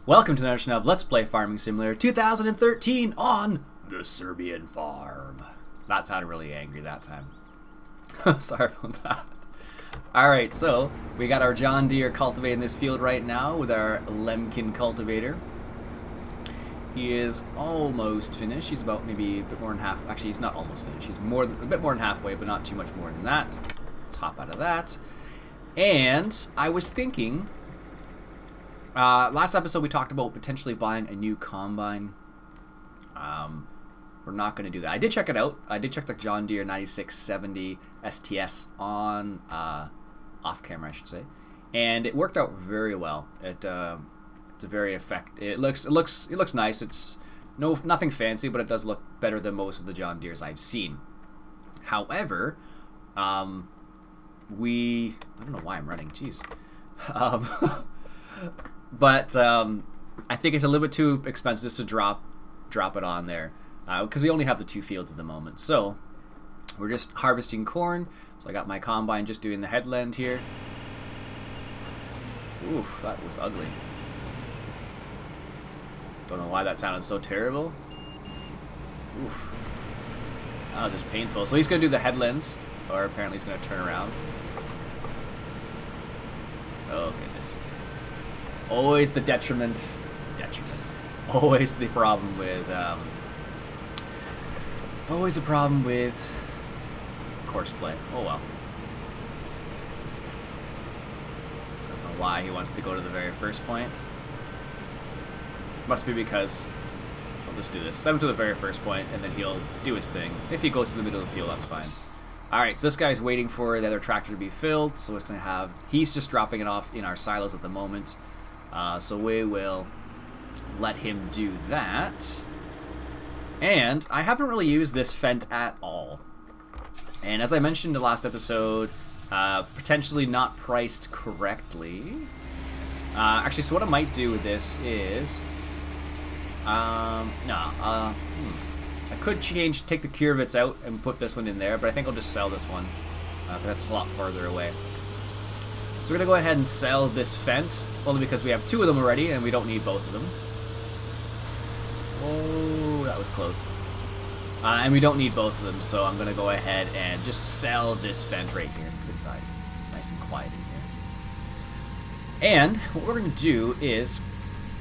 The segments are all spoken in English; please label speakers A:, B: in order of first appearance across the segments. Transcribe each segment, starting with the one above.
A: Welcome to the edition of Let's Play Farming Simulator 2013 on the Serbian farm. That sounded really angry that time. Sorry about that. Alright, so we got our John Deere cultivating this field right now with our Lemkin cultivator. He is almost finished. He's about maybe a bit more than half. Actually, he's not almost finished. He's a bit more than halfway, but not too much more than that. Let's hop out of that. And I was thinking... last episode we talked about potentially buying a new combine. We're not going to do that. I did check it out. I did check the John Deere 9670 STS on off camera, I should say, and it worked out very well. It's a very It looks nice. It's nothing fancy, but it does look better than most of the John Deeres I've seen. However, I don't know why I'm running. Jeez. But I think it's a little bit too expensive just to drop it on there because we only have the two fields at the moment. So we're just harvesting corn. So I got my combine just doing the headland here. Oof, that was ugly. Don't know why that sounded so terrible. Oof. That was just painful. So he's going to do the headlands, or apparently he's going to turn around. Oh, goodness. Always the detriment. Always the problem with, always the problem with course play. Oh well. I don't know why he wants to go to the very first point. Must be because, I'll just do this. Send him to the very first point, and then he'll do his thing. If he goes to the middle of the field, that's fine. Alright, so this guy's waiting for the other tractor to be filled, so it's going to have, he's just dropping it off in our silos at the moment. So we will let him do that. And I haven't really used this Fendt at all. And as I mentioned in the last episode, potentially not priced correctly. Actually, so what I might do with this is... I could take the Curvits out and put this one in there, but I think I'll just sell this one. That's a lot farther away. So we're going to go ahead and sell this Fendt, only because we have two of them already and we don't need both of them. Oh, that was close. And we don't need both of them, so I'm going to go ahead and just sell this Fendt right here. It's a good side. It's nice and quiet in here. And what we're going to do is,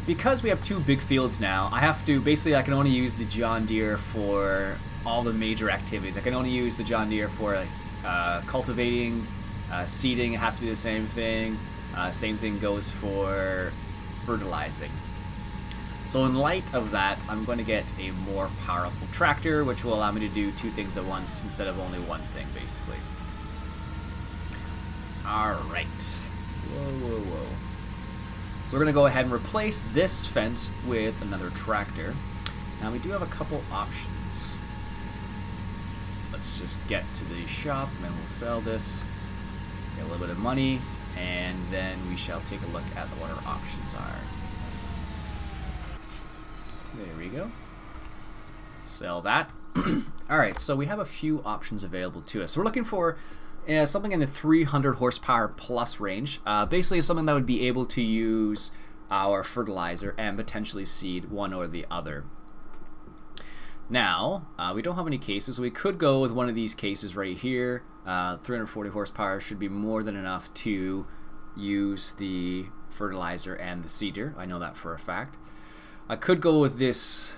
A: because we have two big fields now, I have to, basically I can only use the John Deere for all the major activities. I can only use the John Deere for cultivating, seeding, it has to be the same thing. Same thing goes for fertilizing. So in light of that, I'm going to get a more powerful tractor, which will allow me to do two things at once instead of only one thing, basically. Alright. Whoa. So we're going to go ahead and replace this Fendt with another tractor. Now we do have a couple options. Let's just get to the shop and then we'll sell this. Get a little bit of money, and then we shall take a look at what our options are. There we go. Sell that. Alright, so we have a few options available to us. So we're looking for something in the 300 horsepower plus range. Basically something that would be able to use our fertilizer and potentially seed one or the other. Now, we don't have any cases, so we could go with one of these cases right here. 340 horsepower should be more than enough to use the fertilizer and the seeder. I know that for a fact. I could go with this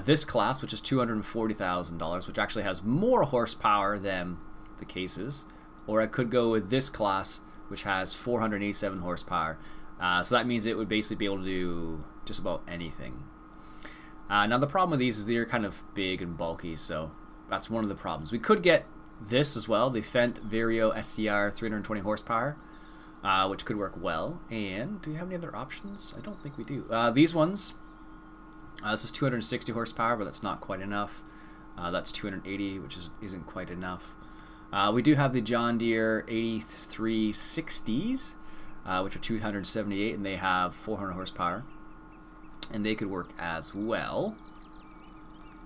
A: this class, which is $240,000, which actually has more horsepower than the cases. Or I could go with this class, which has 487 horsepower. So that means it would basically be able to do just about anything. Now the problem with these is they're kind of big and bulky, so that's one of the problems. We could get this as well, the Fendt Vario SCR 320 horsepower, which could work well. And do we have any other options? I don't think we do. These ones, this is 260 horsepower, but that's not quite enough. That's 280, which isn't quite enough. We do have the John Deere 8360s, which are 278, and they have 400 horsepower. And they could work as well.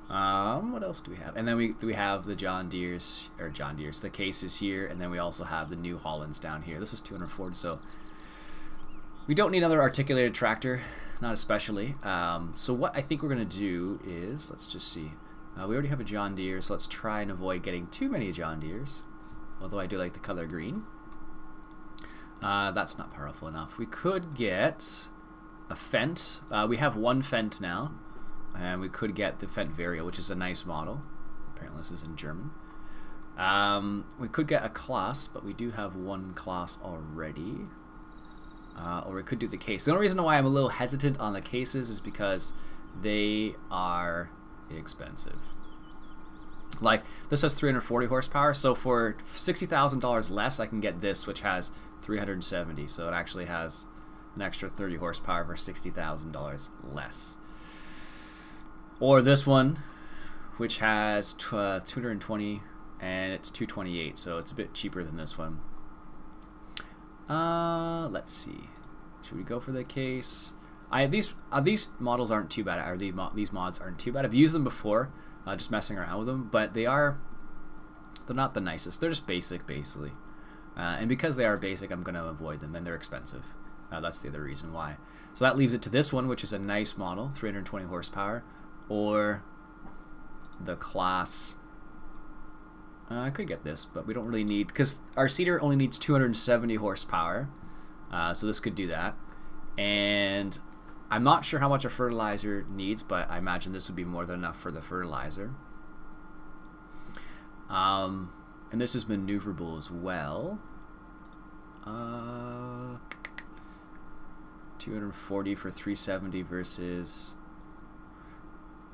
A: What else do we have? And then we have the the cases here, and then we also have the New Hollands down here. This is 240, so we don't need another articulated tractor. not especially. So what I think we're going to do is, let's just see. We already have a John Deere, so let's try and avoid getting too many John Deeres. Although I do like the color green. That's not powerful enough. We could get a Fendt. We have one Fendt now. And we could get the Fendt Vario, which is a nice model. Apparently this is in German. We could get a Class, but we do have one Class already. Or we could do the case. The only reason why I'm a little hesitant on the cases is because they are expensive. Like, this has 340 horsepower, so for $60,000 less I can get this, which has 370, so it actually has an extra 30 horsepower for $60,000 less. Or this one, which has 220 and it's 228, so it's a bit cheaper than this one. Let's see. Should we go for the case? These models aren't too bad, or these mods aren't too bad. I've used them before, just messing around with them, but they're not the nicest. They're just basic, basically. And because they are basic, I'm going to avoid them, and they're expensive. That's the other reason why. So that leaves it to this one, which is a nice model, 320 horsepower, or the Class. I could get this, but we don't really need, because our seeder only needs 270 horsepower, so this could do that. And I'm not sure how much a fertilizer needs, but I imagine this would be more than enough for the fertilizer. And this is maneuverable as well. 240 for 370 versus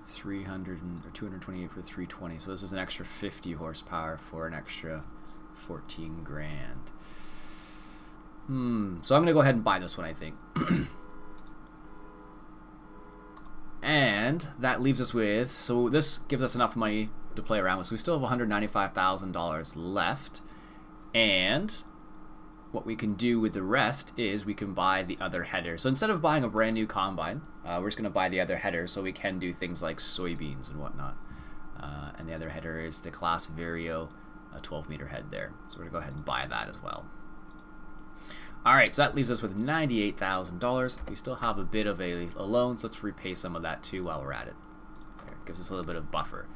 A: 300 or 228 for 320. So this is an extra 50 horsepower for an extra 14 grand. So I'm gonna go ahead and buy this one, I think. And that leaves us with, so this gives us enough money to play around with. So we still have $195,000 left, and what we can do with the rest is we can buy the other header. So instead of buying a brand new combine, we're just going to buy the other header so we can do things like soybeans and whatnot. And the other header is the Class Vario, a 12-meter head there. So we're going to go ahead and buy that as well. Alright, so that leaves us with $98,000. We still have a bit of a loan, so let's repay some of that too while we're at it. There, gives us a little bit of buffer.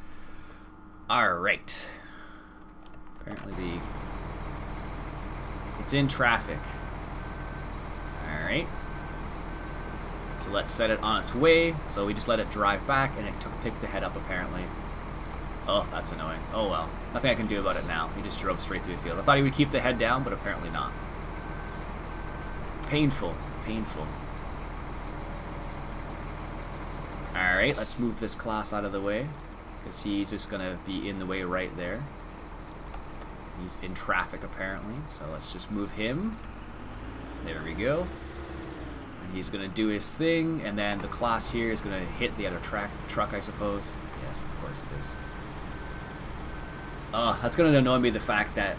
A: Alright. Apparently it's in traffic. Alright. So let's set it on its way. So we just let it drive back and it picked the head up apparently. Oh, that's annoying. Oh well. Nothing I can do about it now. He just drove straight through the field. I thought he would keep the head down, but apparently not. Painful. Painful. Alright, let's move this Class out of the way, because he's just going to be in the way right there. He's in traffic apparently, so let's just move him. There we go. And he's going to do his thing, and then the Class here is going to hit the other truck, I suppose. Yes, of course it is. That's going to annoy me, the fact that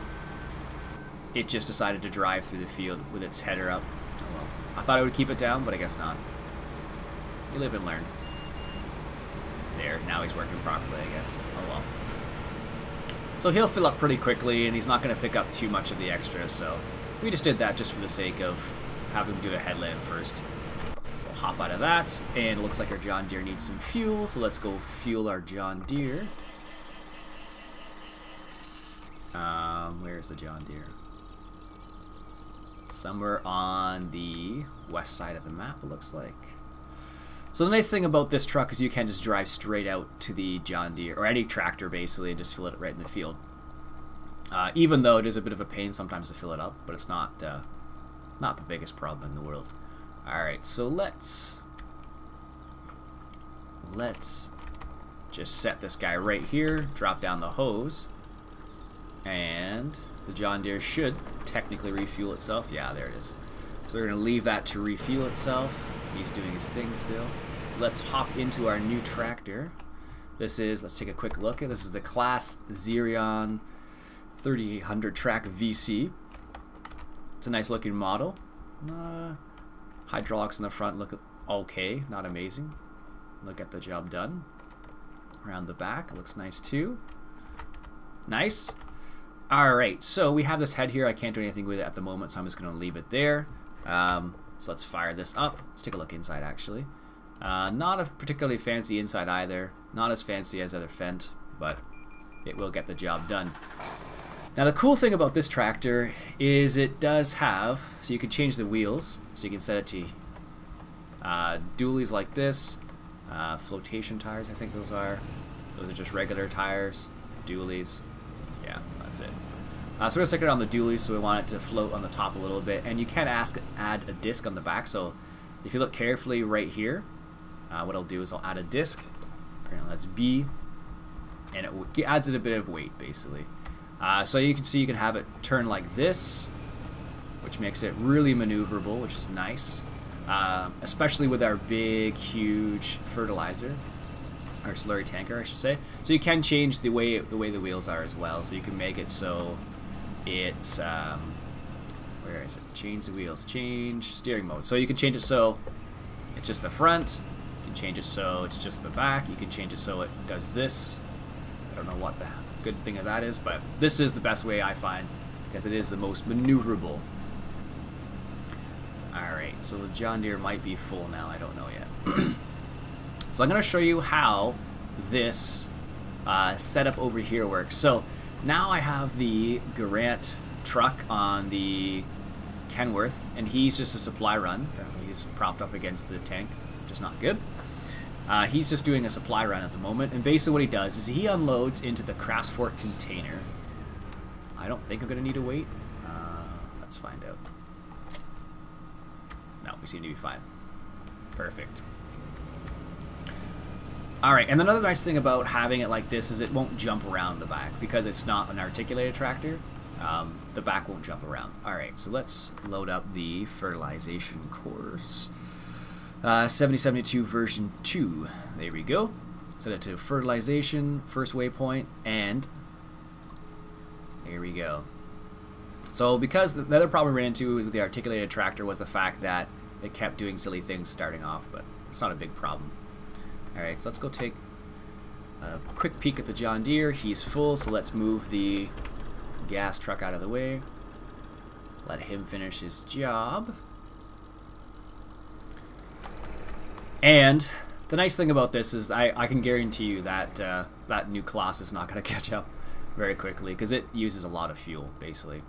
A: it just decided to drive through the field with its header up. Oh well. I thought it would keep it down, but I guess not. You live and learn. There, now he's working properly, I guess. Oh well. So he'll fill up pretty quickly, and he's not going to pick up too much of the extra, so we just did that just for the sake of having him do a headland first. So hop out of that, and it looks like our John Deere needs some fuel, so let's go fuel our John Deere. Where's the John Deere? Somewhere on the west side of the map, it looks like. So the nice thing about this truck is you can just drive straight out to the John Deere, or any tractor basically, and just fill it right in the field. Even though it is a bit of a pain sometimes to fill it up, but it's not the biggest problem in the world. Alright, so let's just set this guy right here, drop down the hose, and the John Deere should technically refuel itself. Yeah, there it is. So we're going to leave that to refuel itself. He's doing his thing still. So let's hop into our new tractor. This is, let's take a quick look. This is the Class Xerion 3800 Track VC. It's a nice looking model. Hydraulics in the front look okay, not amazing. Look at the job done. Around the back, it looks nice too. Nice. Alright, so we have this head here. I can't do anything with it at the moment, so I'm just going to leave it there. So let's fire this up. Let's take a look inside actually. Not a particularly fancy inside either. Not as fancy as other Fendt, but it will get the job done. Now the cool thing about this tractor is it does have, so you can change the wheels, so you can set it to dualies like this, flotation tires I think those are just regular tires, dualies, yeah, that's it. So we're going to stick it on the dualies, so we want it to float on the top a little bit, and you can add a disc on the back, so if you look carefully right here, what I'll do is I'll add a disc, apparently that's B, and it adds it a bit of weight basically. So you can see you can have it turn like this, which makes it really maneuverable, which is nice, especially with our big, huge fertilizer, or slurry tanker, I should say. So you can change the way the wheels are as well. So you can make it so it's where is it? Change the wheels, change steering mode. So you can change it so it's just the front. You can change it so it's just the back. You can change it so it does this. I don't know what the good thing of that is, but this is the best way I find because it is the most maneuverable. Alright, so the John Deere might be full now, I don't know yet. So I'm going to show you how this setup over here works. So now I have the Garant truck on the Kenworth, and he's just a supply run. He's propped up against the tank, which is not good. He's just doing a supply run at the moment, and basically what he does is he unloads into the Crassport container. I don't think I'm going to need to wait. Let's find out. No, we seem to be fine. Perfect. Alright, and another nice thing about having it like this is it won't jump around the back because it's not an articulated tractor. The back won't jump around. Alright, so let's load up the fertilization course. 7072 version 2. There we go. Set it to fertilization, first waypoint, and here we go. So because the other problem we ran into with the articulated tractor was the fact that it kept doing silly things starting off, but it's not a big problem. Alright, so let's go take a quick peek at the John Deere. He's full, so let's move the gas truck out of the way. Let him finish his job. And the nice thing about this is I can guarantee you that that new class is not going to catch up very quickly because it uses a lot of fuel, basically.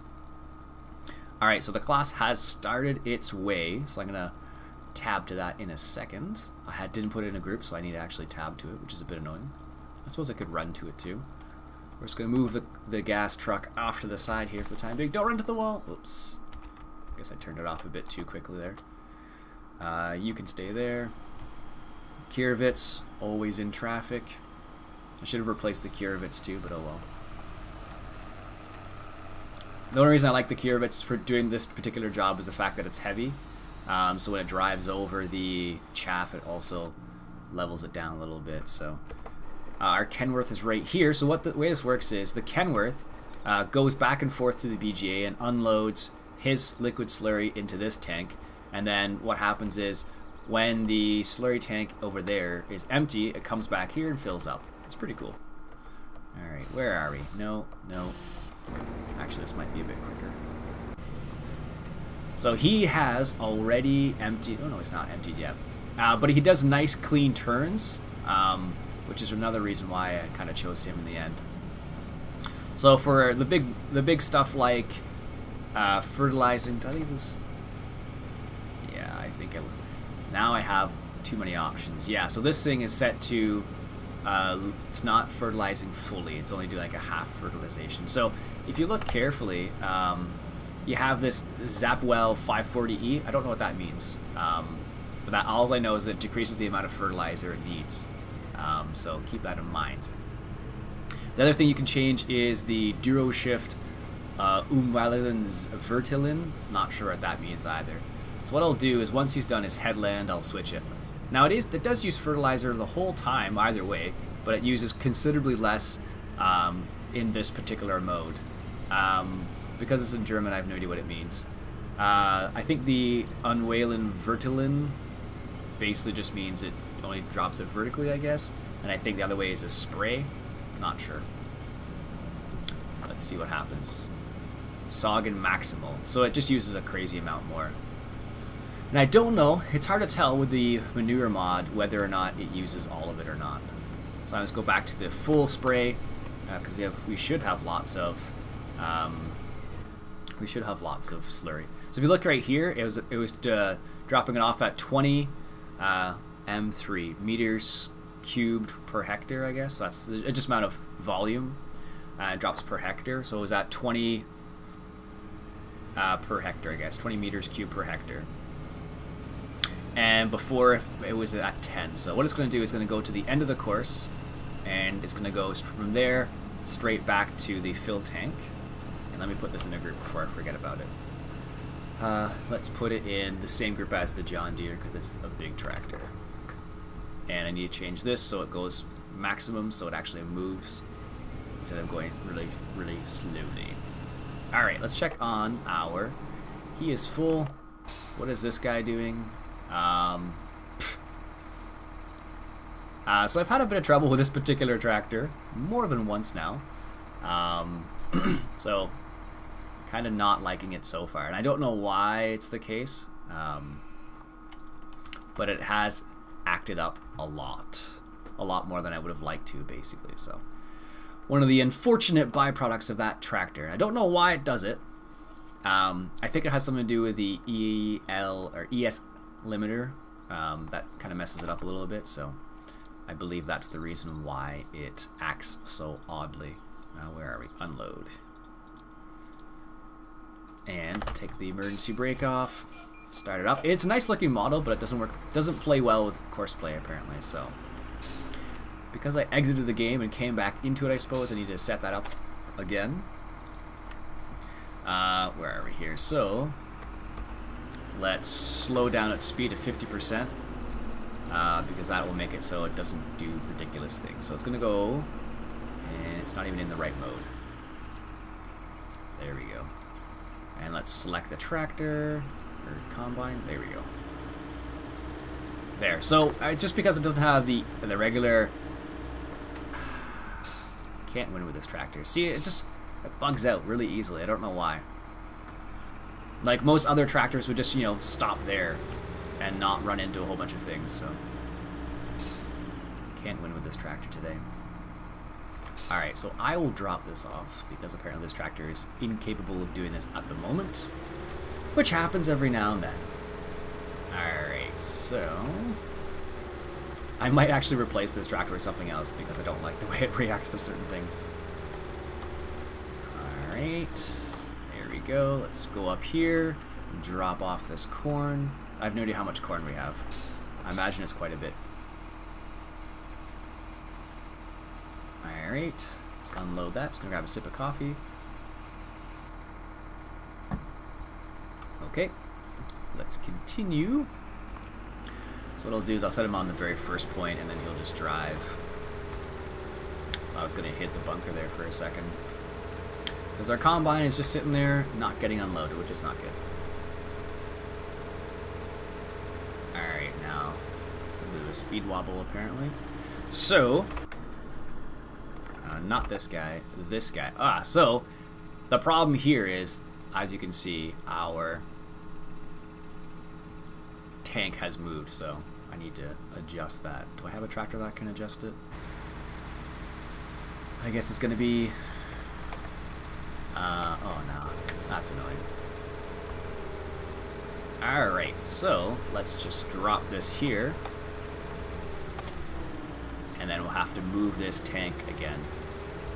A: Alright, so the class has started its way, so I'm going to tab to that in a second. I didn't put it in a group, so I need to actually tab to it, which is a bit annoying. I suppose I could run to it too. We're just going to move the gas truck off to the side here for the time being. Don't run to the wall! Oops. I guess I turned it off a bit too quickly there. You can stay there. Kirovitz, always in traffic. I should have replaced the Kirovitz too, but oh well. The only reason I like the Kirovitz for doing this particular job is the fact that it's heavy. So when it drives over the chaff, it also levels it down a little bit. So our Kenworth is right here. So what the way this works is the Kenworth goes back and forth to the BGA and unloads his liquid slurry into this tank. And then what happens is when the slurry tank over there is empty, it comes back here and fills up. It's pretty cool. Alright, where are we? No, no. Actually, this might be a bit quicker. So he has already emptied. Oh no, he's not emptied yet. But he does nice clean turns, which is another reason why I kind of chose him in the end. So for the big stuff like fertilizing, did I leave this? Yeah, I think now I have too many options. Yeah, so this thing is set to it's not fertilizing fully. It's only doing like a half fertilization. So if you look carefully, you have this Zapwell 540E. I don't know what that means, but that all I know is that it decreases the amount of fertilizer it needs. So keep that in mind. The other thing you can change is the DuroShift Umwalens Vertilin. Not sure what that means either. So what I'll do is once he's done his headland, I'll switch it. Now it does use fertilizer the whole time either way, but it uses considerably less in this particular mode. Because it's in German, I have no idea what it means. I think the Unwalen Vertilin basically just means it only drops it vertically, I guess. And I think the other way is a spray. Not sure. Let's see what happens. Sagen Maximal. So it just uses a crazy amount more. And I don't know, it's hard to tell with the manure mod whether or not it uses all of it or not. So let's go back to the full spray, because we should have lots of slurry. So if you look right here, it was dropping it off at 20 M3 meters cubed per hectare, I guess. So that's the just amount of volume it drops per hectare. So it was at 20 per hectare, I guess, 20 meters cubed per hectare. And before it was at 10. So what it's going to do is going to go to the end of the course, and it's going to go from there straight back to the fill tank. And let me put this in a group before I forget about it. Let's put it in the same group as the John Deere because it's a big tractor. And I need to change this so it goes maximum, so it actually moves instead of going really, really slowly. Alright, let's check on our... He is full. What is this guy doing? So I've had a bit of trouble with this particular tractor more than once now. So kind of not liking it so far, and I don't know why it's the case, but it has acted up a lot more than I would have liked to, basically. So one of the unfortunate byproducts of that tractor. I don't know why it does it. I think it has something to do with the EL or ES limiter that kind of messes it up a little bit, so I believe that's the reason why it acts so oddly. Where are we? Unload. And take the emergency brake off. Start it up. It's a nice looking model, but it doesn't work. Doesn't play well with course play apparently. So because I exited the game and came back into it, I suppose I need to set that up again. Where are we here? So let's slow down its speed to 50%. Because that will make it so it doesn't do ridiculous things. So it's gonna go, and it's not even in the right mode. There we go. And let's select the tractor or combine. There we go. There. So just because it doesn't have the regular, can't win with this tractor. See, it bugs out really easily. I don't know why. Like most other tractors would just, you know, stop there and not run into a whole bunch of things. So can't win with this tractor today. Alright, so I will drop this off because apparently this tractor is incapable of doing this at the moment, which happens every now and then. Alright, so I might actually replace this tractor with something else because I don't like the way it reacts to certain things. Alright, there we go. Let's go up here and drop off this corn. I have no idea how much corn we have. I imagine it's quite a bit. Alright, let's unload that. Just gonna grab a sip of coffee. Okay, let's continue. So what I'll do is I'll set him on the very first point and then he'll just drive. I was gonna hit the bunker there for a second. Because our combine is just sitting there, not getting unloaded, which is not good. Alright, now, a bit of a speed wobble apparently. So, not this guy, this guy. So the problem here is, as you can see, our tank has moved, so I need to adjust that. Do I have a tractor that can adjust it? I guess it's gonna be oh no, that's annoying. Alright, so let's just drop this here, and then we'll have to move this tank again.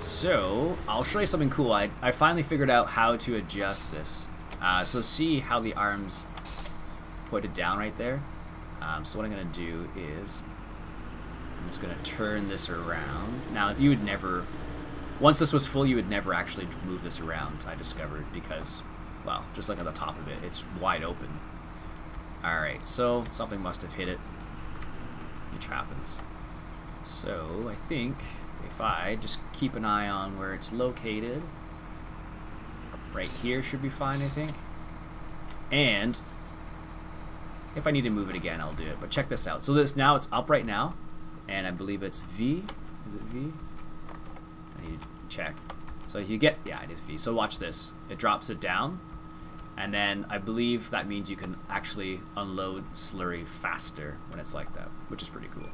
A: So I'll show you something cool. I finally figured out how to adjust this. So see how the arms pointed down right there? So what I'm going to do is I'm just going to turn this around. Now you would never, once this was full, you would never actually move this around, I discovered, because, well, just look at the top of it. It's wide open. Alright, so something must have hit it, which happens. So I think if I just keep an eye on where it's located, right here should be fine, I think. And if I need to move it again, I'll do it. But check this out. So this, now it's up right now, and I believe it's V. Is it V? I need to check. So if you get, yeah, it is V. So watch this. It drops it down, And then I believe that means you can actually unload slurry faster when it's like that, which is pretty cool.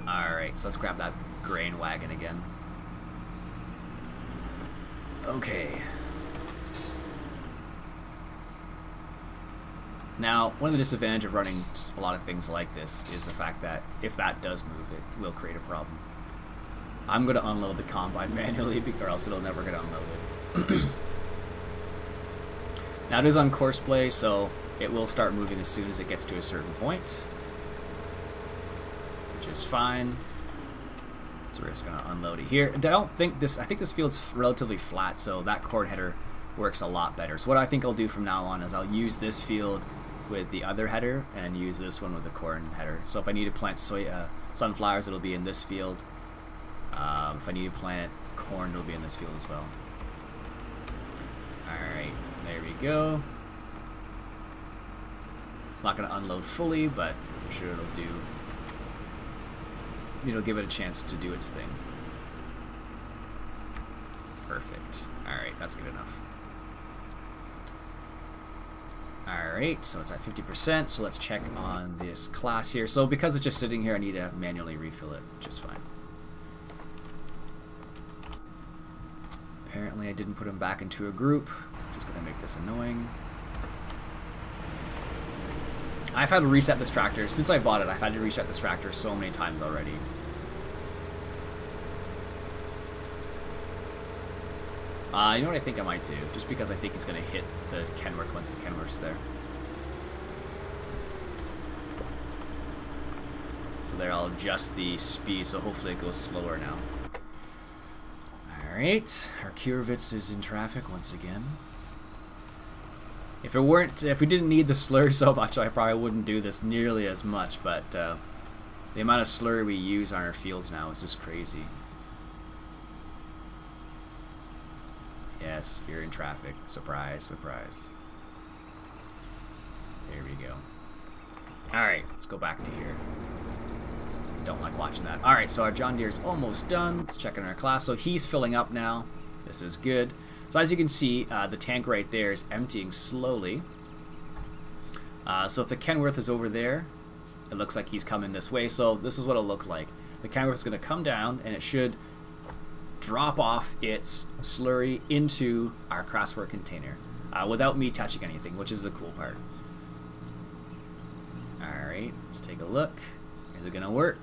A: Alright, so let's grab that grain wagon again. Okay. Now, one of the disadvantages of running a lot of things like this is the fact that if that does move, it will create a problem. I'm going to unload the combine manually, or else it'll never get unloaded. Now it is on course play, so it will start moving as soon as it gets to a certain point, which is fine. So we're just going to unload it here. I think this field's relatively flat, so that corn header works a lot better. So what I think I'll do from now on is I'll use this field with the other header and use this one with the corn header. So if I need to plant sunflowers, it'll be in this field. If I need to plant corn, it'll be in this field as well. Alright, there we go. It's not going to unload fully, but I'm sure it'll do. It'll give it a chance to do its thing. Perfect. Alright, that's good enough. Alright, so it's at 50%, so let's check on this class here. So because it's just sitting here, I need to manually refill it, which is fine. Apparently I didn't put them back into a group, which is going to make this annoying. I've had to reset this tractor. Since I bought it, I've had to reset this tractor so many times already. You know what I think I might do? Just because I think it's going to hit the Kenworth once the Kenworth's there. So there, I'll adjust the speed, so hopefully it goes slower now. Alright, our Kurovitz is in traffic once again. If we didn't need the slurry so much, I probably wouldn't do this nearly as much, but the amount of slurry we use on our fields now is just crazy. Yes, you're in traffic. Surprise, surprise. There we go. Alright, let's go back to here. Don't like watching that. Alright, so our John Deere's almost done. Let's check in our class. So he's filling up now. This is good. So as you can see, the tank right there is emptying slowly. So if the Kenworth is over there, it looks like he's coming this way. So this is what it'll look like. The Kenworth is going to come down, and it should drop off its slurry into our Kraftwerk container without me touching anything, which is the cool part. Alright, let's take a look. Is it gonna work?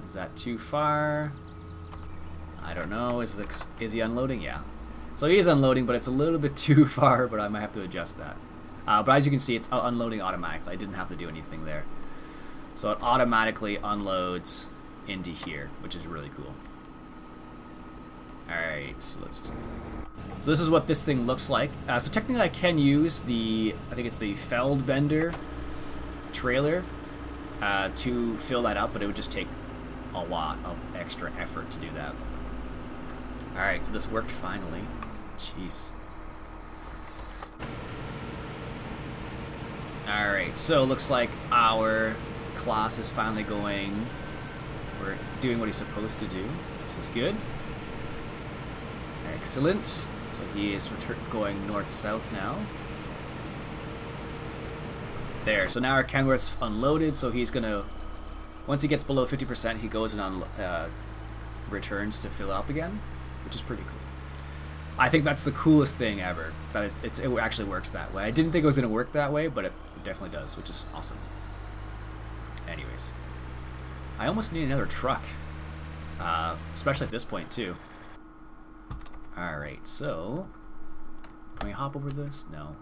A: Is that too far? I don't know. Is he unloading? Yeah. So he is unloading, but it's a little bit too far, but I might have to adjust that. But as you can see, it's unloading automatically. I didn't have to do anything there. So it automatically unloads into here, which is really cool. Alright, so so this is what this thing looks like. So technically I can use I think it's the Feldbender trailer to fill that up, but it would just take a lot of extra effort to do that. Alright, so this worked finally. Jeez. Alright, so it looks like our class is finally going. We're doing what he's supposed to do. This is good. Excellent. So he is going north-south now. There. So now our Kenworth's unloaded. So he's gonna, once he gets below 50%, he goes and returns to fill up again, which is pretty cool. I think that's the coolest thing ever. That it actually works that way. I didn't think it was gonna work that way, but it definitely does, which is awesome. Anyways, I almost need another truck, especially at this point too. Alright, so can we hop over this? No.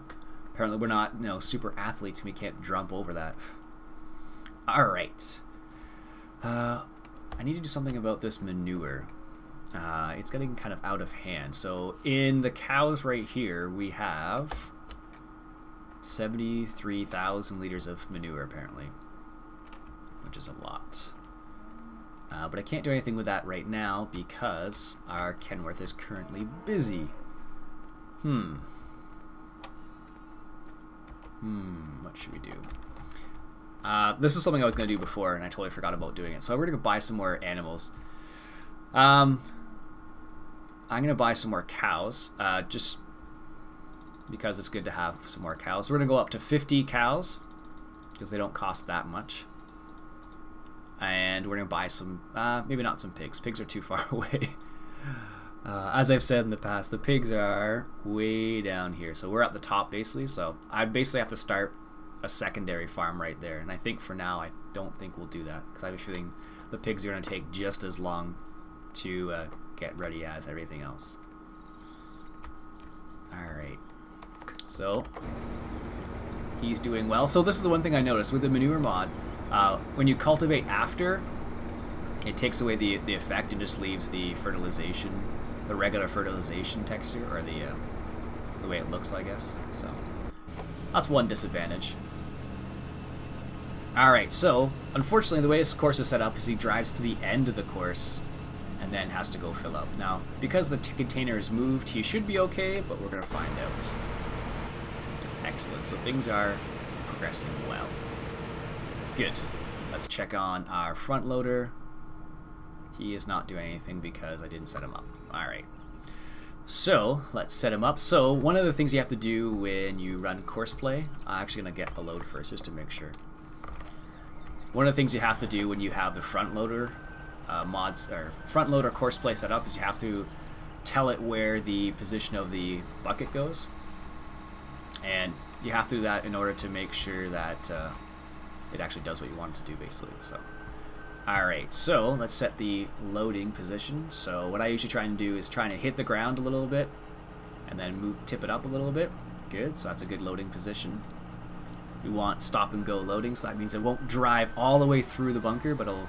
A: Apparently we're not, super athletes and we can't jump over that. Alright. I need to do something about this manure. It's getting kind of out of hand. So in the cows right here, we have 73,000 liters of manure apparently, which is a lot. But I can't do anything with that right now because our Kenworth is currently busy. What should we do? This is something I was going to do before and I totally forgot about doing it. So we're going to go buy some more animals. I'm gonna buy some more cows, just because it's good to have some more cows. We're gonna go up to 50 cows because they don't cost that much, and we're gonna buy some, maybe not some pigs. Pigs are too far away. As I've said in the past, the pigs are way down here, so we're at the top basically. So I basically have to start a secondary farm right there, and I think for now I don't think we'll do that because I have a feeling the pigs are gonna take just as long to get ready as everything else. Alright, so he's doing well. So this is the one thing I noticed with the manure mod. When you cultivate after, it takes away the effect and just leaves the fertilization, the regular fertilization texture, or the way it looks, I guess. So that's one disadvantage. Alright, so unfortunately the way this course is set up is he drives to the end of the course and then has to go fill up. Now, because the container is moved, he should be okay, but we're going to find out. Excellent, so things are progressing well. Good. Let's check on our front loader. He is not doing anything because I didn't set him up. Alright. So, let's set him up. So, one of the things you have to do when you run course play, I'm actually going to get a load first just to make sure. One of the things you have to do when you have the front loader mods or front loader course play set up is you have to tell it where the position of the bucket goes, and you have to do that in order to make sure that it actually does what you want it to do, basically. So, alright, so let's set the loading position. So what I usually try and do is trying to hit the ground a little bit and then tip it up a little bit. Good, so that's a good loading position. We want stop and go loading, so that means it won't drive all the way through the bunker, but it'll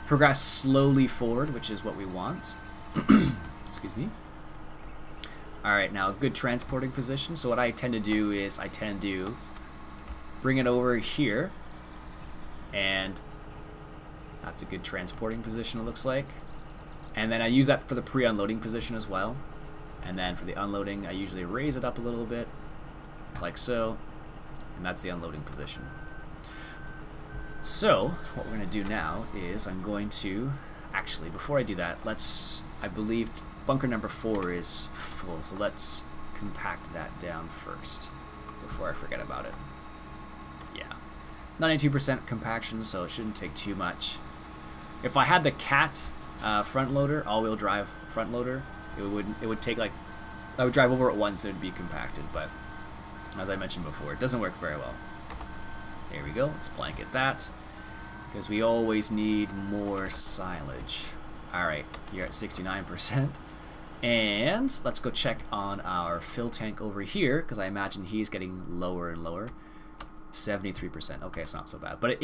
A: progress slowly forward, which is what we want. Excuse me. Alright, now good transporting position. So what I tend to do is I tend to bring it over here, and that's a good transporting position, it looks like. And then I use that for the pre-unloading position as well. And then for the unloading, I usually raise it up a little bit, like so. And that's the unloading position. So, what we're going to do now is I'm going to, actually, before I do that, I believe bunker number 4 is full, so let's compact that down first before I forget about it. Yeah, 92% compaction, so it shouldn't take too much. If I had the cat front loader, all-wheel drive front loader, it would take like, I would drive over it once and it would be compacted, but as I mentioned before, it doesn't work very well. There we go, let's blanket that, because we always need more silage. Alright, you're at 69%. And let's go check on our fill tank over here, because I imagine he's getting lower and lower. 73%, okay, it's not so bad. But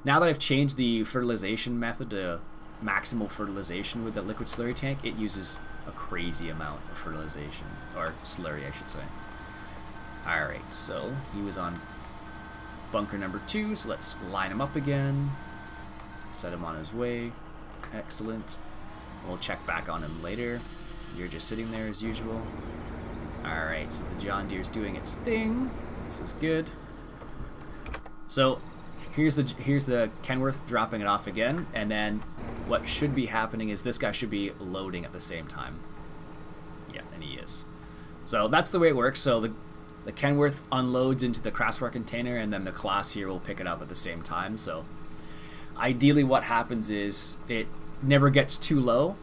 A: now that I've changed the fertilization method to maximal fertilization with the liquid slurry tank, it uses a crazy amount of fertilization, or slurry I should say. Alright, so he was on bunker number 2, so let's line him up again, set him on his way. Excellent. We'll check back on him later. You're just sitting there as usual. Alright, so the John Deere's doing its thing. This is good. So here's the Kenworth dropping it off again, and then what should be happening is this guy should be loading at the same time. Yeah, and he is. So that's the way it works. So the Kenworth unloads into the Craftsware container, and then the class here will pick it up at the same time. So ideally what happens is it never gets too low,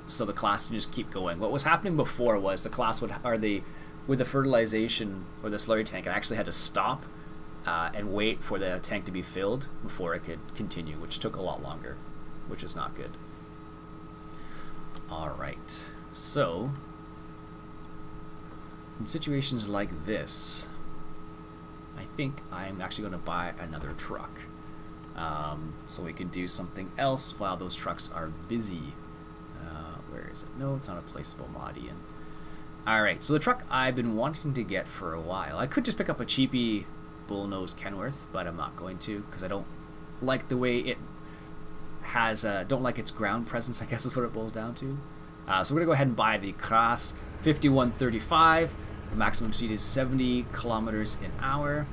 A: so the class can just keep going. What was happening before was the class with the fertilization or the slurry tank, it actually had to stop and wait for the tank to be filled before it could continue, which took a lot longer, which is not good. Alright, so in situations like this, I think I'm actually going to buy another truck, so we can do something else while those trucks are busy. Where is it? No, it's not a placeable mod, Ian. Alright, so the truck I've been wanting to get for a while. I could just pick up a cheapy bullnose Kenworth, but I'm not going to, because I don't like the way it has, don't like its ground presence, I guess is what it boils down to. So we're going to go ahead and buy the Class 5135. The maximum speed is 70 kilometers an hour.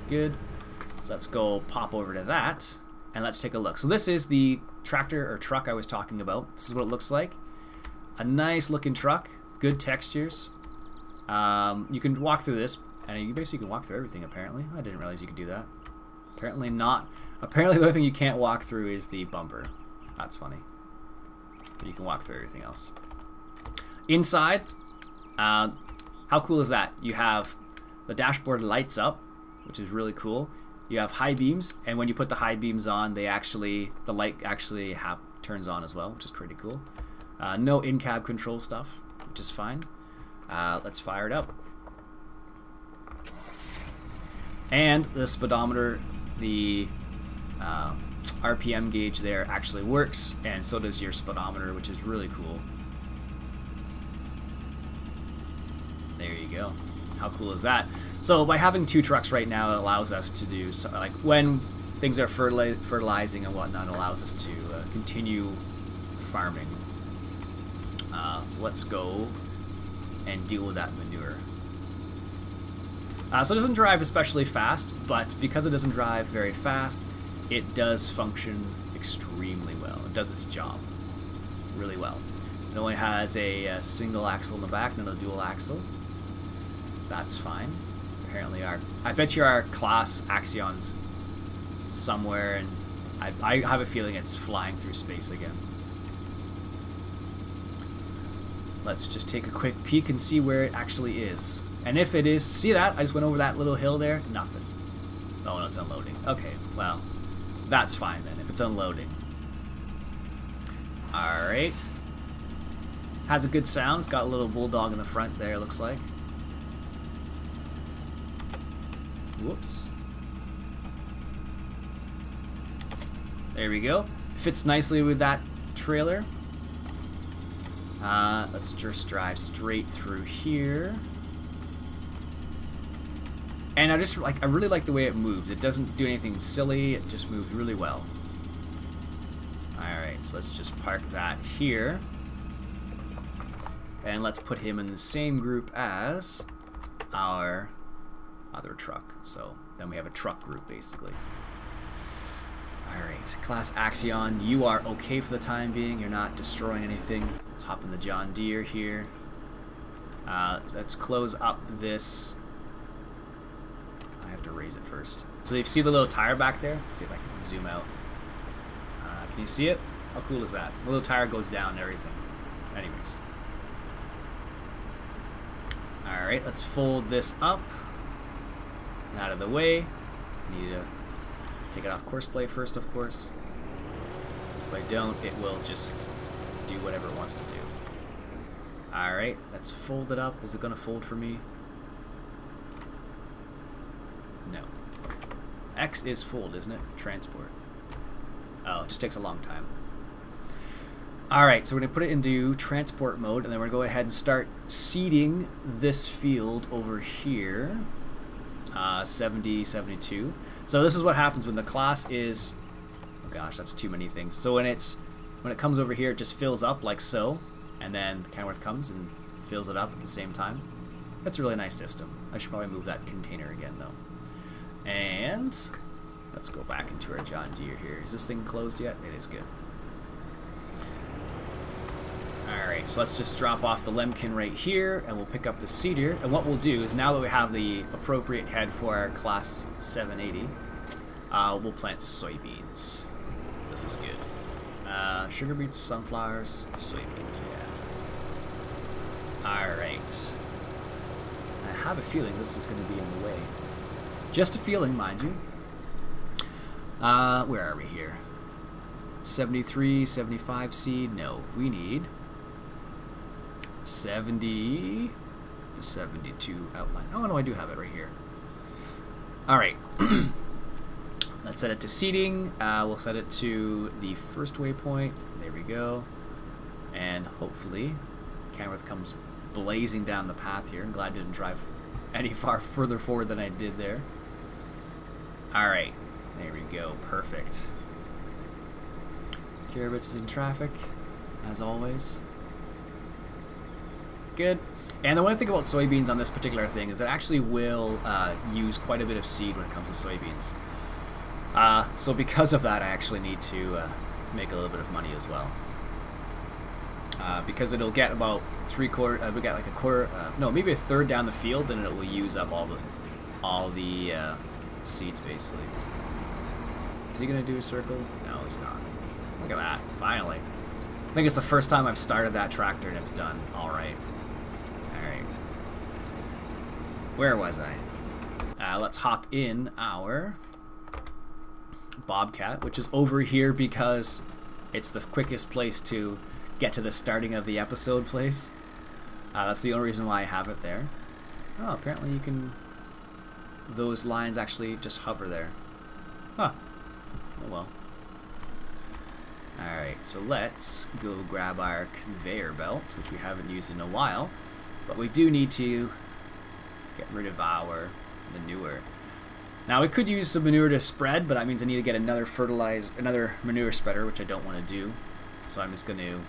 A: Good. So let's go pop over to that, and let's take a look. So this is the tractor or truck I was talking about. This is what it looks like. A nice looking truck, good textures. You can walk through this, and you basically can walk through everything apparently. I didn't realize you could do that. Apparently not. Apparently the only thing you can't walk through is the bumper. That's funny. But you can walk through everything else. Inside, how cool is that? You have the dashboard lights up, which is really cool. You have high beams, and when you put the high beams on, the light actually turns on as well, which is pretty cool. No in-cab control stuff, which is fine. Let's fire it up. And the speedometer, the RPM gauge there actually works, and so does your speedometer, which is really cool. There you go. How cool is that? So by having two trucks right now, it allows us to do, like when things are fertilizing and whatnot, it allows us to continue farming. So let's go and deal with that manure. So it doesn't drive especially fast, but because it doesn't drive very fast, it does function extremely well. It does its job really well. It only has a single axle in the back, not a dual axle. That's fine. Apparently I bet you our class Axion's somewhere, and I have a feeling it's flying through space again. Let's just take a quick peek and see where it actually is. And if it is, see that? I just went over that little hill there. Nothing. Oh, no, it's unloading. Okay, well, that's fine then, if it's unloading. Alright. Has a good sound. It's got a little bulldog in the front there, looks like. Whoops. There we go. Fits nicely with that trailer. Let's just drive straight through here. And I really like the way it moves. It doesn't do anything silly, it just moves really well. Alright, so let's just park that here. And let's put him in the same group as our other truck. So then we have a truck group basically. Alright, Class Axion, you are okay for the time being. You're not destroying anything. Let's hop in the John Deere here. Let's close up this. I have to raise it first. So you see the little tire back there? Let's see if I can zoom out. Can you see it? How cool is that? The little tire goes down and everything. Anyways. Alright, let's fold this up. Out of the way. Need to take it off course play first, of course. Because if I don't, it will just do whatever it wants to do. Alright, let's fold it up. Is it going to fold for me? No. X is fold, isn't it? Transport. Oh, it just takes a long time. Alright, so we're going to put it into transport mode, and then we're going to go ahead and start seeding this field over here. 70, 72. So this is what happens when the class is... Oh gosh, that's too many things. So when it comes over here, it just fills up like so, and then the Kenworth comes and fills it up at the same time. That's a really nice system. I should probably move that container again though. And let's go back into our John Deere here. Is this thing closed yet? It is good. Alright, so let's just drop off the Lemkin right here, and we'll pick up the seeder. And what we'll do is, now that we have the appropriate head for our Class 780, we'll plant soybeans. This is good. Sugar beets, sunflowers, soybeans, yeah. Alright. I have a feeling this is going to be in the way. Just a feeling, mind you. Where are we here? 73, 75 seed? No, we need 70 to 72 outline. Oh no, I do have it right here. Alright. Let's set it to seeding. We'll set it to the first waypoint. There we go. And hopefully Kenworth comes blazing down the path here. I'm glad I didn't drive any far further forward than I did there. Alright. There we go. Perfect. Kiribitz is in traffic, as always. Good. And the one thing about soybeans on this particular thing is that it actually will use quite a bit of seed when it comes to soybeans. So because of that, I actually need to make a little bit of money as well. Because it'll get about three-quarter, we got like a quarter, no, maybe a third down the field, and it will use up all the seats basically. Is he gonna do a circle? No, he's not. Look at that, finally. I think it's the first time I've started that tractor and it's done. All right. Where was I? Let's hop in our Bobcat, which is over here because it's the quickest place to get to the starting of the episode place. That's the only reason why I have it there. Oh, apparently you can... Those lines actually just hover there. Huh. Oh well. Alright, so let's go grab our conveyor belt, which we haven't used in a while. But we do need to get rid of our manure. Now we could use some manure to spread, but that means I need to get another manure spreader, which I don't want to do. So I'm just going to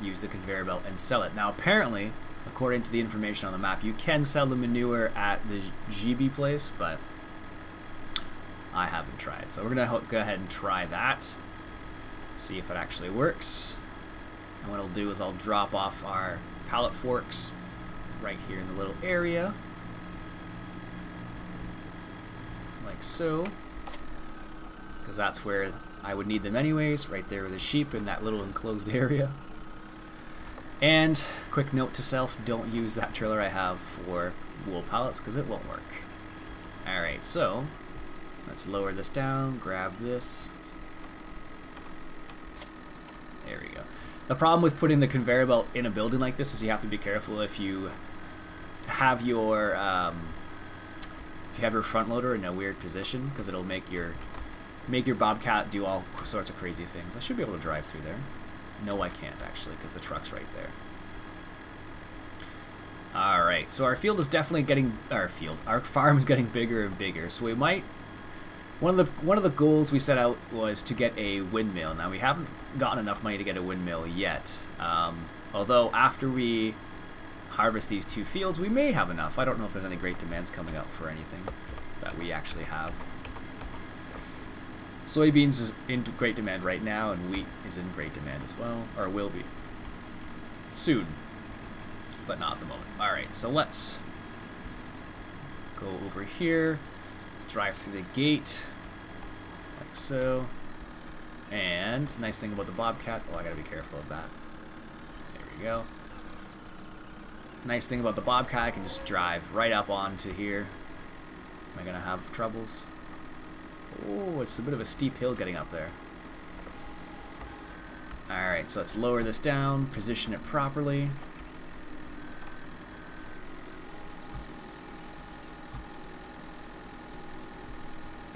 A: use the conveyor belt and sell it. Now apparently, according to the information on the map, you can sell the manure at the GB place, but I haven't tried. So we're going to go ahead and try that. See if it actually works. And what I'll do is I'll drop off our pallet forks right here in the little area. Like so. Because that's where I would need them anyways, right there with the sheep in that little enclosed area. And quick note to self, don't use that trailer I have for wool pallets because it won't work. Alright, so let's lower this down, grab this. There we go. The problem with putting the conveyor belt in a building like this is you have to be careful if you have your front loader in a weird position, because it'll make your Bobcat do all sorts of crazy things. I should be able to drive through there. No, I can't actually, because the truck's right there. Alright, so our field is definitely getting... Our farm is getting bigger and bigger, so we might... One of the goals we set out was to get a windmill. Now, we haven't gotten enough money to get a windmill yet. Although, after we harvest these two fields, we may have enough. I don't know if there's any great demands coming up for anything that we actually have. Soybeans is in great demand right now, and wheat is in great demand as well, or will be soon, but not at the moment. Alright, so let's go over here, drive through the gate, like so, and nice thing about the Bobcat, oh, I gotta be careful of that. There we go. Nice thing about the Bobcat, I can just drive right up onto here. Am I gonna have troubles? Oh, it's a bit of a steep hill getting up there. Alright, so let's lower this down, position it properly.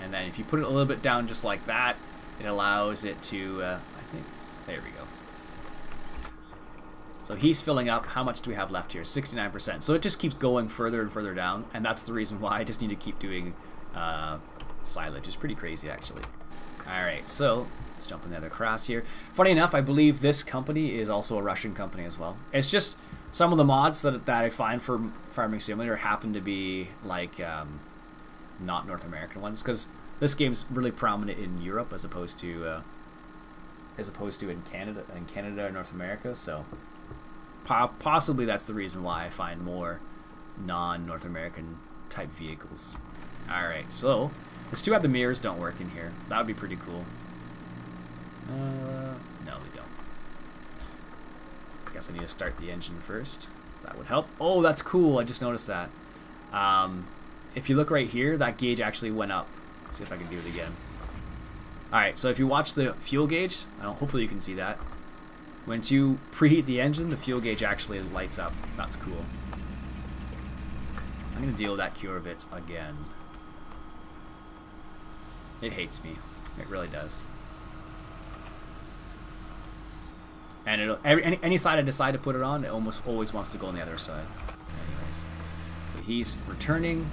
A: And then if you put it a little bit down just like that, it allows it to, I think, there we go. So he's filling up. How much do we have left here? 69%. So it just keeps going further and further down, and that's the reason why I just need to keep doing silage. It's pretty crazy, actually. Alright, so let's jump in the other cross here. Funny enough, I believe this company is also a Russian company as well. It's just some of the mods that I find for Farming Simulator happen to be like not North American ones, because this game's really prominent in Europe as opposed to in Canada and North America. So possibly that's the reason why I find more non-North American type vehicles. Alright, so it's too bad the mirrors don't work in here. That would be pretty cool. No, they don't. I guess I need to start the engine first. That would help. Oh, that's cool. I just noticed that. If you look right here, that gauge actually went up. Let's see if I can do it again. Alright, so if you watch the fuel gauge, hopefully you can see that. Once you preheat the engine, the fuel gauge actually lights up. That's cool. I'm going to deal with that Kurovitz again. It hates me. It really does. And it'll any side I decide to put it on, it almost always wants to go on the other side. Anyways, so he's returning.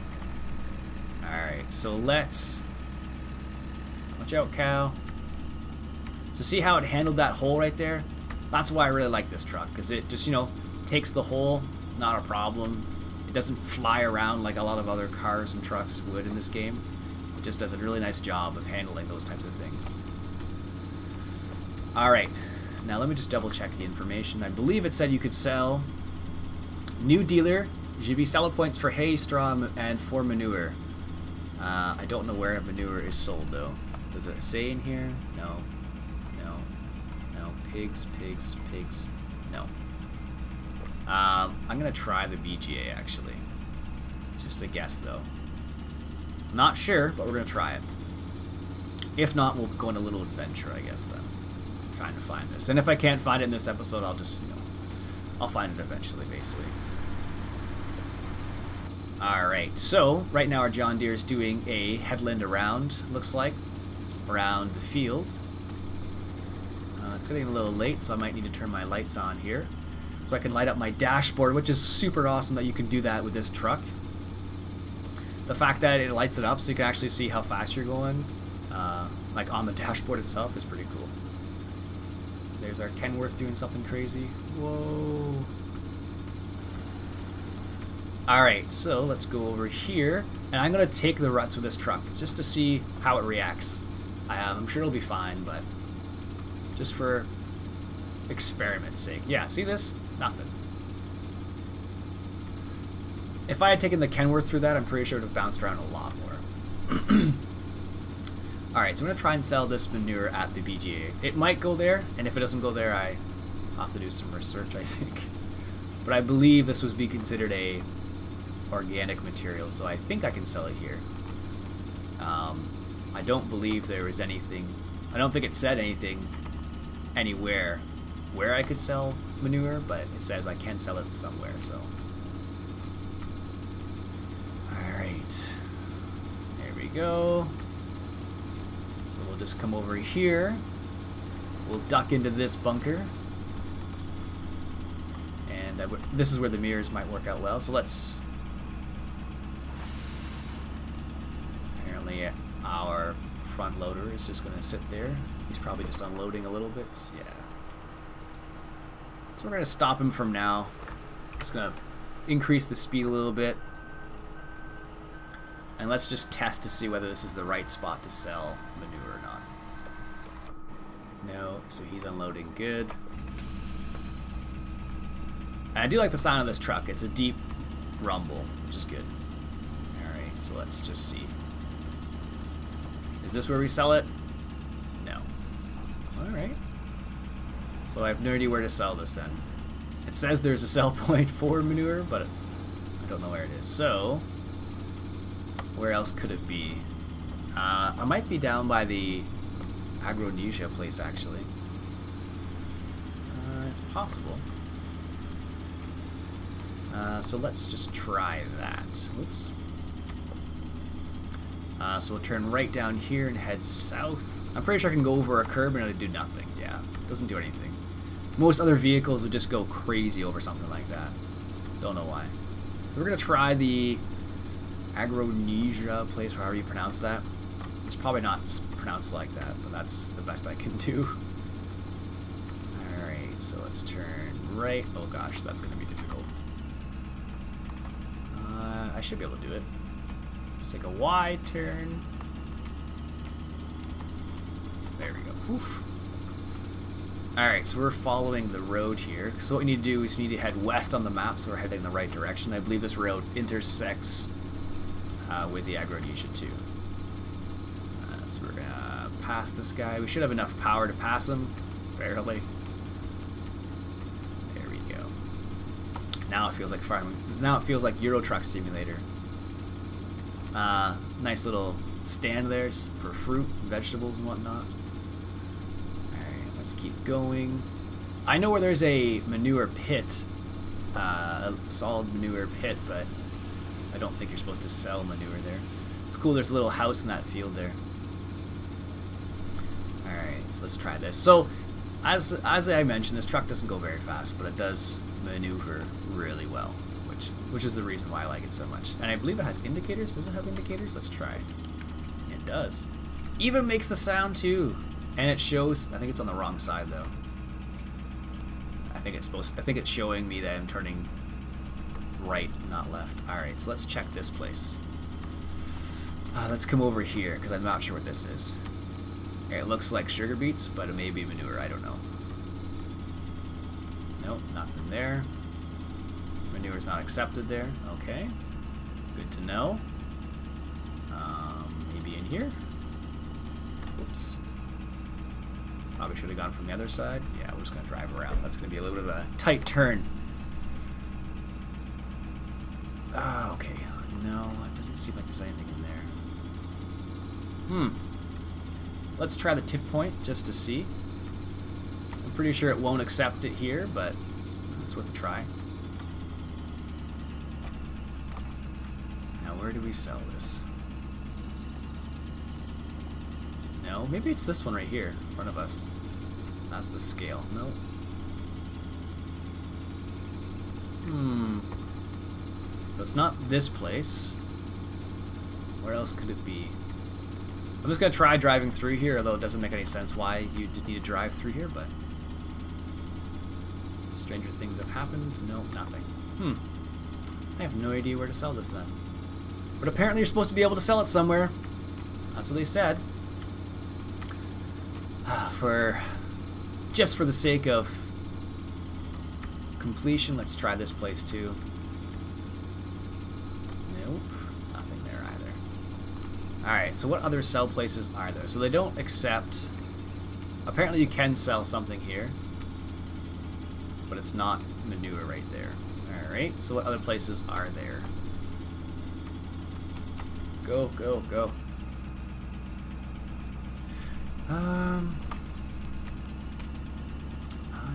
A: Alright, so let's... Watch out, cow. So see how it handled that hole right there? That's why I really like this truck, because it just, you know, takes the hole, not a problem. It doesn't fly around like a lot of other cars and trucks would in this game. It just does a really nice job of handling those types of things. Alright, now let me just double check the information. I believe it said you could sell new dealer, GB seller points for hay, straw, and for manure. I don't know where manure is sold though. Does it say in here? No. No. No. Pigs, pigs, pigs. No. I'm gonna try the BGA actually. It's just a guess though. Not sure, but we're gonna try it. If not, we'll go on a little adventure, I guess then. Trying to find this. And if I can't find it in this episode, I'll just, you know, I'll find it eventually, basically. Alright, so right now our John Deere is doing a headland around, looks like, around the field. It's getting a little late, so I might need to turn my lights on here so I can light up my dashboard, which is super awesome that you can do that with this truck. The fact that it lights it up so you can actually see how fast you're going, like on the dashboard itself, is pretty cool. There's our Kenworth doing something crazy. Whoa. Alright, so let's go over here. And I'm going to take the ruts with this truck just to see how it reacts. I'm sure it'll be fine, but just for experiment's sake. Yeah, see this? Nothing. If I had taken the Kenworth through that, I'm pretty sure it would have bounced around a lot more. Alright, so I'm going to try and sell this manure at the BGA. It might go there, and if it doesn't go there, I have to do some research, I think. But I believe this was be considered a organic material, so I think I can sell it here. I don't believe there was anything, I don't think it said anything anywhere where I could sell manure, but it says I can sell it somewhere, so. Alright, there we go. So we'll just come over here, we'll duck into this bunker, and this is where the mirrors might work out well, so let's, apparently our front loader is just going to sit there. He's probably just unloading a little bit, yeah. So we're going to stop him from now, just going to increase the speed a little bit. And let's just test to see whether this is the right spot to sell manure or not. No, so he's unloading good. And I do like the sound of this truck. It's a deep rumble, which is good. Alright, so let's just see. Is this where we sell it? No. Alright. So I have no idea where to sell this then. It says there's a sell point for manure, but I don't know where it is. So where else could it be? I might be down by the Agronesia place, actually. It's possible. So let's just try that. Whoops. So we'll turn right down here and head south. I'm pretty sure I can go over a curb and it'll do nothing. Yeah, doesn't do anything. Most other vehicles would just go crazy over something like that. Don't know why. So we're going to try the Agronesia place, or however you pronounce that. It's probably not pronounced like that, but that's the best I can do. Alright, so let's turn right. Oh gosh, that's going to be difficult. I should be able to do it. Let's take a wide turn. There we go. Oof. Alright, so we're following the road here. So what we need to do is we need to head west on the map, so we're heading in the right direction. I believe this road intersects with the Agronesia too. So we're gonna pass this guy. We should have enough power to pass him, barely. There we go. Now it feels like farming. Now it feels like Euro Truck Simulator. Nice little stand there for fruit, and vegetables, and whatnot. Alright, let's keep going. I know where there's a manure pit, a solid manure pit, but I don't think you're supposed to sell manure there. It's cool, there's a little house in that field there. Alright, so let's try this. So, as I mentioned, this truck doesn't go very fast, but it does maneuver really well, which is the reason why I like it so much. And I believe it has indicators. Does it have indicators? Let's try. It does. Even makes the sound too. And it shows, I think it's on the wrong side though. I think it's showing me that I'm turning right, not left. Alright, so let's check this place. Let's come over here, because I'm not sure what this is. It looks like sugar beets, but it may be manure. I don't know. Nope, nothing there. Manure's not accepted there. Okay. Good to know. Maybe in here? Oops. Probably should have gone from the other side. Yeah, we're just going to drive around. That's going to be a little bit of a tight turn. Okay. No, it doesn't seem like there's anything in there. Let's try the tip point just to see. I'm pretty sure it won't accept it here, but it's worth a try. Now, where do we sell this? No, maybe it's this one right here in front of us. That's the scale. Nope. So it's not this place. Where else could it be? I'm just going to try driving through here, although it doesn't make any sense why you did need to drive through here, but... Stranger things have happened? No, nothing. I have no idea where to sell this then. But apparently you're supposed to be able to sell it somewhere. That's what they said. Just for the sake of completion, let's try this place too. Nope, nothing there either. Alright, so what other sell places are there? So they don't accept... Apparently you can sell something here, but it's not manure right there. Alright, so what other places are there? Go, go, go.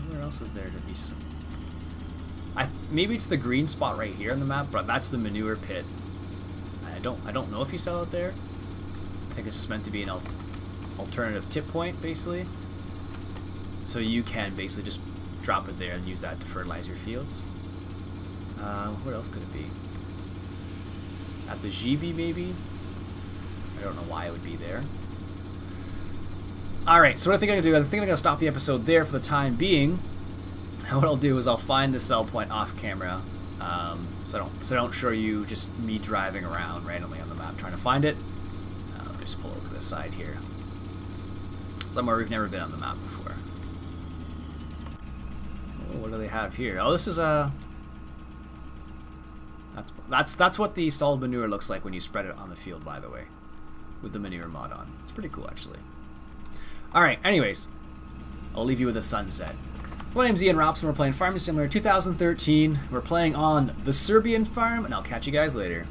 A: Where else is there to be some... maybe it's the green spot right here on the map, but that's the manure pit. I don't know if you sell it there. I think it's just meant to be an alternative tip point, basically. So you can basically just drop it there and use that to fertilize your fields. What else could it be? At the GB, maybe? I don't know why it would be there. Alright, so what I think I'm going to do, I think I'm going to stop the episode there for the time being. And what I'll do is I'll find the sell point off camera, so I don't show you just me driving around randomly on the map trying to find it. Let me just pull over to this side here. Somewhere we've never been on the map before. Oh, what do they have here? Oh, this is a... That's what the solid manure looks like when you spread it on the field, by the way, with the manure mod on. It's pretty cool, actually. Alright, anyways, I'll leave you with a sunset. My name's Ian Robson, we're playing Farming Simulator 2013. We're playing on the Serbian farm, and I'll catch you guys later.